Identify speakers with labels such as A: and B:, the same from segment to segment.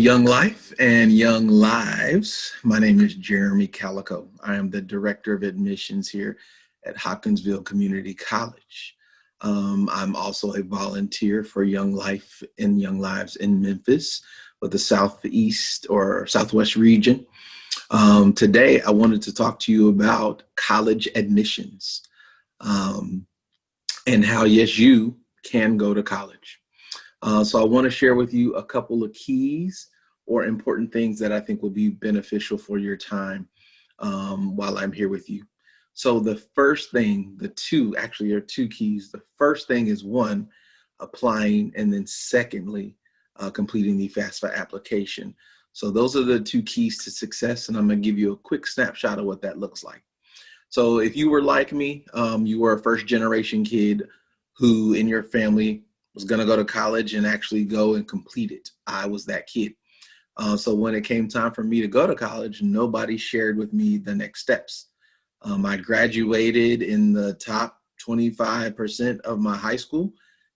A: Young Life and Young Lives. My name is Jeremy Calico. I am the Director of Admissions here at Hopkinsville Community College. I'm also a volunteer for Young Life and Young Lives in Memphis with the Southeast or Southwest region. Today, I wanted to talk to you about college admissions and how, yes, you can go to college. So I want to share with you a couple of keys or important things that I think will be beneficial for your time while I'm here with you. So the first thing, there are two keys. The first thing is one, applying, and then secondly, completing the FAFSA application. So those are the two keys to success, and I'm going to give you a quick snapshot of what that looks like. So if you were like me, you were a first generation kid who in your family was going to go to college and actually go and complete it. I was that kid. So when it came time for me to go to college, nobody shared with me the next steps. I graduated in the top 25% of my high school.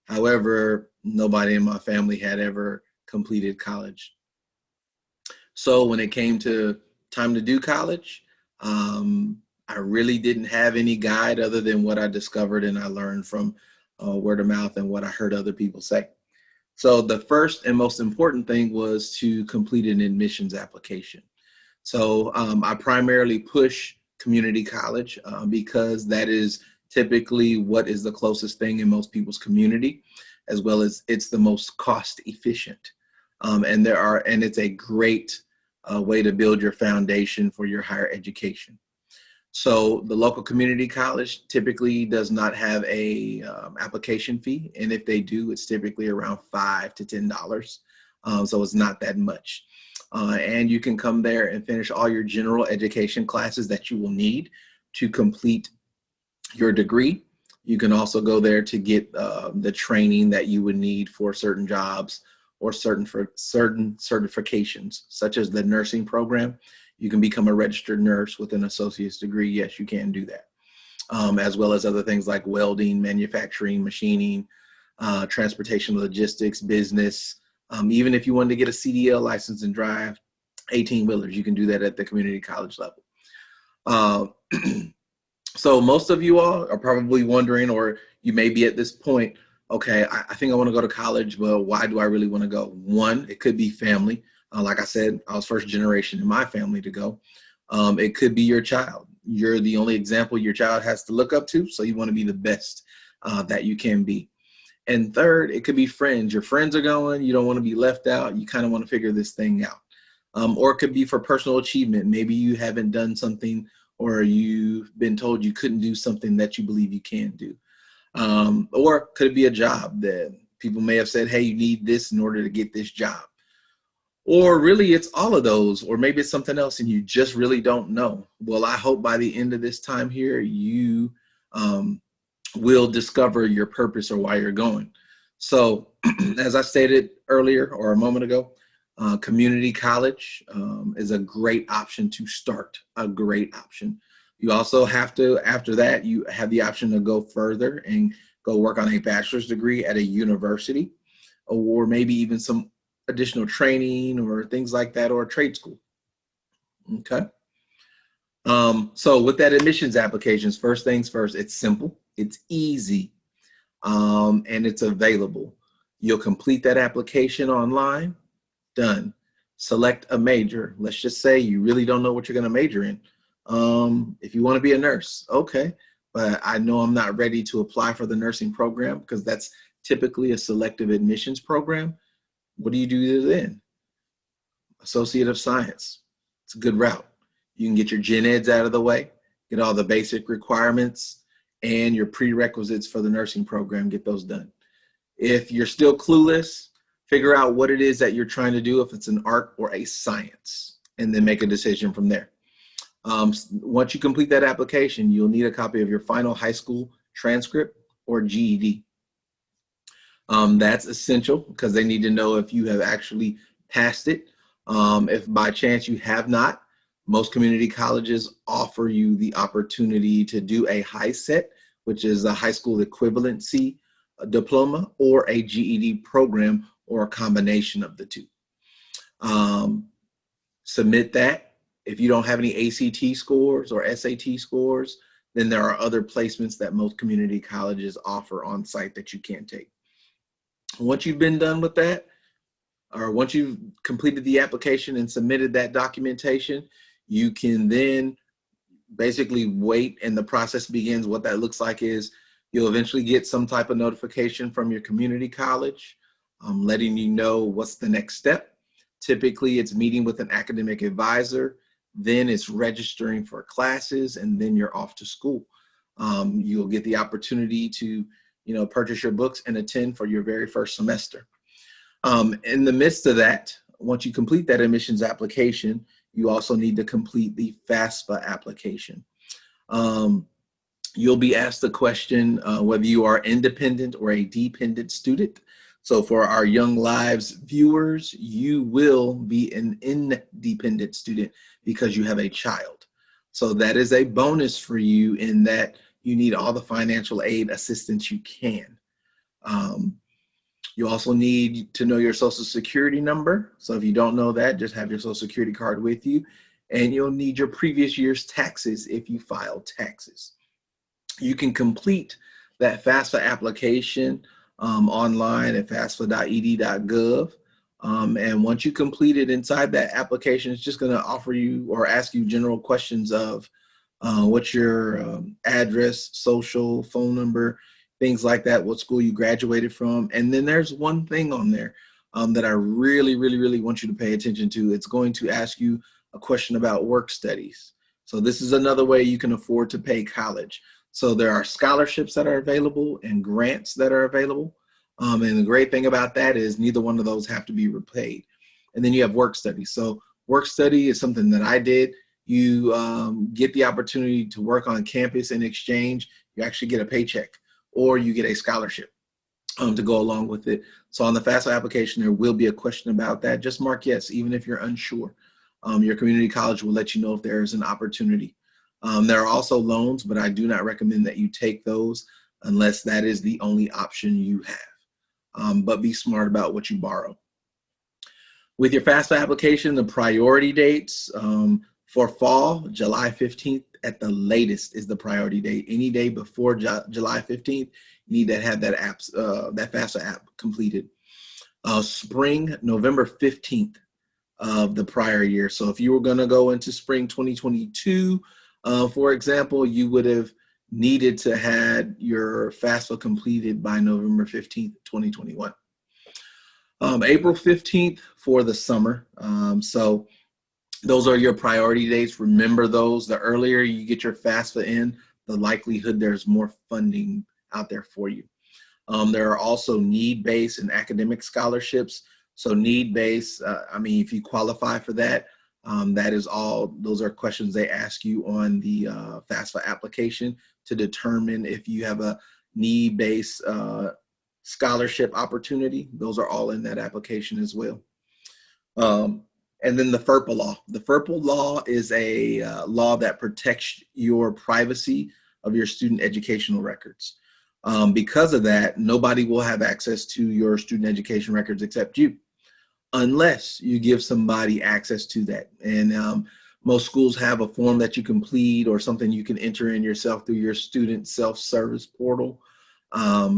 A: However, nobody in my family had ever completed college. So when it came to time to do college, I really didn't have any guide other than what I discovered and I learned from word of mouth and what I heard other people say. So the first and most important thing was to complete an admissions application. So I primarily push community college because that is typically what is the closest thing in most people's community, as well as it's the most cost efficient. And it's a great way to build your foundation for your higher education. So the local community college typically does not have a application fee, and if they do, it's typically around $5 to $10. So it's not that much. And you can come there and finish all your general education classes that you will need to complete your degree. You can also go there to get the training that you would need for certain jobs or certain certifications, such as the nursing program. You can become a registered nurse with an associate's degree. Yes, you can do that. As well as other things like welding, manufacturing, machining, transportation, logistics, business. Even if you wanted to get a CDL license and drive 18-wheelers, you can do that at the community college level. So most of you all are probably wondering, or you may be at this point, okay, I think I want to go to college, but why do I really want to go? One, it could be family. Like I said, I was first generation in my family to go. It could be your child. You're the only example your child has to look up to, so you want to be the best that you can be. And third, it could be friends. Your friends are going, you don't want to be left out. You kind of want to figure this thing out. Or it could be for personal achievement. Maybe you haven't done something or you've been told you couldn't do something that you believe you can do. Or could it be a job that people may have said, hey, you need this in order to get this job. Or really it's all of those, or maybe it's something else and you just really don't know. Well, I hope by the end of this time here, you will discover your purpose or why you're going. So as I stated earlier or a moment ago, community college is a great option to start, a great option. You also have to, after that, you have the option to go further and go work on a bachelor's degree at a university, or maybe even some additional training or things like that, or a trade school. Okay. So with that admissions applications, first things first, it's simple, it's easy, and it's available. You'll complete that application online, done. Select a major. Let's just say you really don't know what you're going to major in. If you want to be a nurse, okay, but I know I'm not ready to apply for the nursing program because that's typically a selective admissions program. What do you do then? Associate of Science. It's a good route. You can get your gen eds out of the way, get all the basic requirements and your prerequisites for the nursing program, get those done. If you're still clueless, figure out what it is that you're trying to do, if it's an art or a science, and then make a decision from there. Once you complete that application, you'll need a copy of your final high school transcript or GED. That's essential because they need to know if you have actually passed it. If by chance you have not, most community colleges offer you the opportunity to do a HiSET, which is a high school equivalency diploma, or a GED program, or a combination of the two. Submit that. If you don't have any ACT scores or SAT scores, then there are other placements that most community colleges offer on site that you can take. Once you've been done with that, or once you've completed the application and submitted that documentation, you can then basically wait and the process begins. What that looks like is you'll eventually get some type of notification from your community college letting you know what's the next step. Typically, it's meeting with an academic advisor, then it's registering for classes, and then you're off to school. You'll get the opportunity to purchase your books and attend for your very first semester. In the midst of that, once you complete that admissions application, you also need to complete the FAFSA application. You'll be asked the question whether you are independent or a dependent student. So for our Young Lives viewers, you will be an independent student because you have a child. So that is a bonus for you in that you need all the financial aid assistance you can. You also need to know your social security number. So if you don't know that, just have your social security card with you. And you'll need your previous year's taxes if you file taxes. You can complete that FAFSA application online at fafsa.ed.gov. And once you complete it, inside that application, it's just going to offer you or ask you general questions of what's your address, social, phone number, things like that, what school you graduated from. And then there's one thing on there that I really, really, really want you to pay attention to. It's going to ask you a question about work studies. So this is another way you can afford to pay college. So there are scholarships that are available and grants that are available. And the great thing about that is neither one of those have to be repaid. And then you have work study. So work study is something that I did. You get the opportunity to work on campus in exchange. You actually get a paycheck or you get a scholarship to go along with it. So on the FAFSA application, there will be a question about that. Just mark yes, even if you're unsure. Your community college will let you know if there is an opportunity. There are also loans, but I do not recommend that you take those unless that is the only option you have. But be smart about what you borrow. With your FAFSA application, the priority dates for fall, July 15th at the latest is the priority date. Any day before July 15th, you need to have that FAFSA app completed. Spring, November 15th of the prior year. So if you were going to go into spring 2022, for example, you would have needed to have your FAFSA completed by November 15th, 2021. April 15th for the summer. So those are your priority dates. Remember those. The earlier you get your FAFSA in, the likelihood there's more funding out there for you. There are also need-based and academic scholarships. So need-based, if you qualify for that, that is all, those are questions they ask you on the FAFSA application to determine if you have a need-based scholarship opportunity. Those are all in that application as well. And then the FERPA law. The FERPA law is a law that protects your privacy of your student educational records. Because of that, nobody will have access to your student education records except you, unless you give somebody access to that. And most schools have a form that you complete or something you can enter in yourself through your student self-service portal.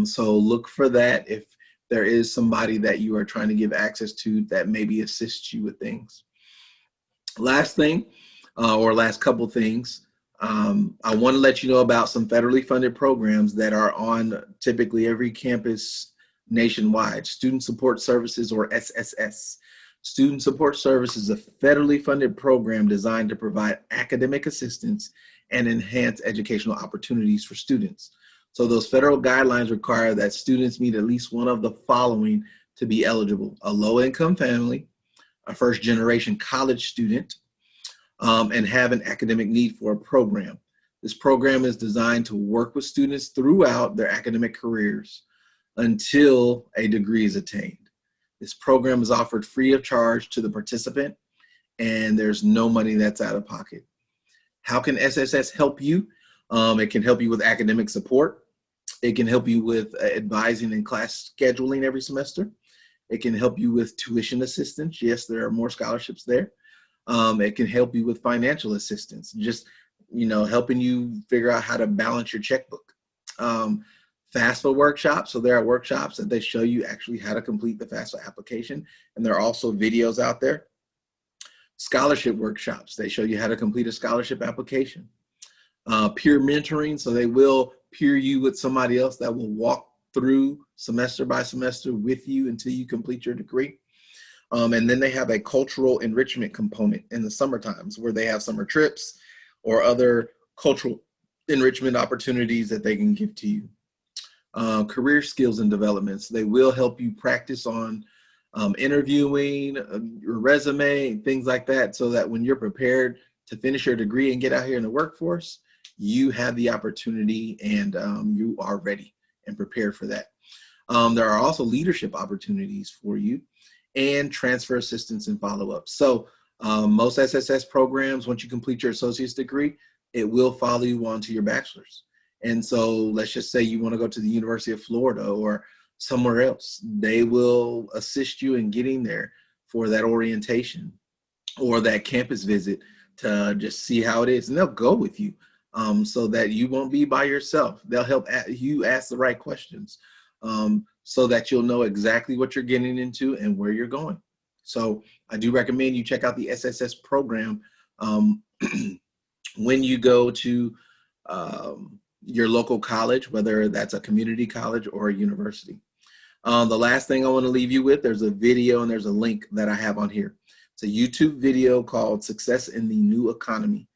A: So look for that if there is somebody that you are trying to give access to that maybe assists you with things. Last thing, or last couple things, I want to let you know about some federally funded programs that are on typically every campus nationwide. Student Support Services, or SSS. Student Support Services is a federally funded program designed to provide academic assistance and enhance educational opportunities for students. So those federal guidelines require that students meet at least one of the following to be eligible: a low-income family, a first-generation college student, and have an academic need for a program. This program is designed to work with students throughout their academic careers until a degree is attained. This program is offered free of charge to the participant, and there's no money that's out of pocket. How can SSS help you? It can help you with academic support. It can help you with advising and class scheduling every semester. It can help you with tuition assistance. Yes, there are more scholarships there. It can help you with financial assistance, just, helping you figure out how to balance your checkbook. FAFSA workshops. So there are workshops that they show you actually how to complete the FAFSA application. And there are also videos out there. Scholarship workshops. They show you how to complete a scholarship application. Peer mentoring. So they will peer you with somebody else that will walk through semester by semester with you until you complete your degree. And then they have a cultural enrichment component in the summer times where they have summer trips or other cultural enrichment opportunities that they can give to you. Career skills and developments. They will help you practice on interviewing, your resume, things like that, so that when you're prepared to finish your degree and get out here in the workforce, you have the opportunity and you are ready and prepared for that. There are also leadership opportunities for you and transfer assistance and follow-up. So most SSS programs, once you complete your associate's degree, it will follow you on to your bachelor's. And so let's just say you want to go to the University of Florida or somewhere else. They will assist you in getting there for that orientation or that campus visit to just see how it is. And they'll go with you so that you won't be by yourself. They'll help you ask the right questions so that you'll know exactly what you're getting into and where you're going. So I do recommend you check out the SSS program when you go to your local college, whether that's a community college or a university. The last thing I want to leave you with, there's a video and there's a link that I have on here. It's a YouTube video called Success in the New Economy.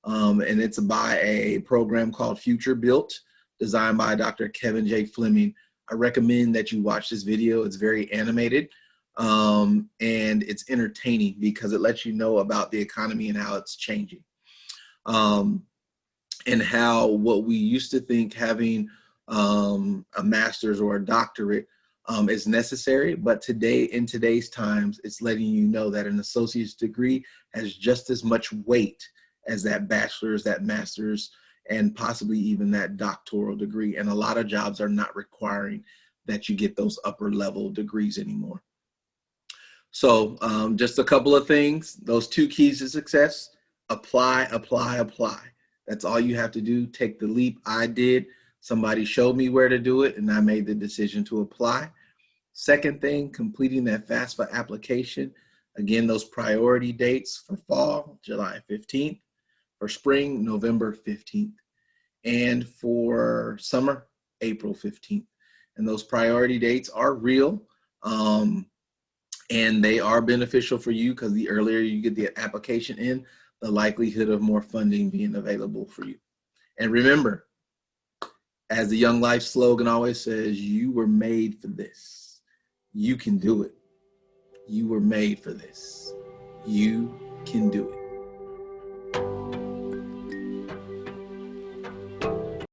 A: And it's by a program called Future Built, designed by Dr. Kevin J. Fleming. I recommend that you watch this video. It's very animated and it's entertaining because it lets you know about the economy and how it's changing. And how what we used to think having a master's or a doctorate is necessary, but today, in today's times, it's letting you know that an associate's degree has just as much weight as that bachelor's, that master's, and possibly even that doctoral degree. And a lot of jobs are not requiring that you get those upper level degrees anymore. So just a couple of things, those 2 keys to success: apply, apply, apply. That's all you have to do. Take the leap. I did. Somebody showed me where to do it, and I made the decision to apply. Second thing, completing that FAFSA application. Again, those priority dates for fall, July 15th. For spring, November 15th. And for summer, April 15th. And those priority dates are real. And they are beneficial for you because the earlier you get the application in, the likelihood of more funding being available for you. And remember, as the Young Life slogan always says, you were made for this. You can do it. You were made for this. You can do it.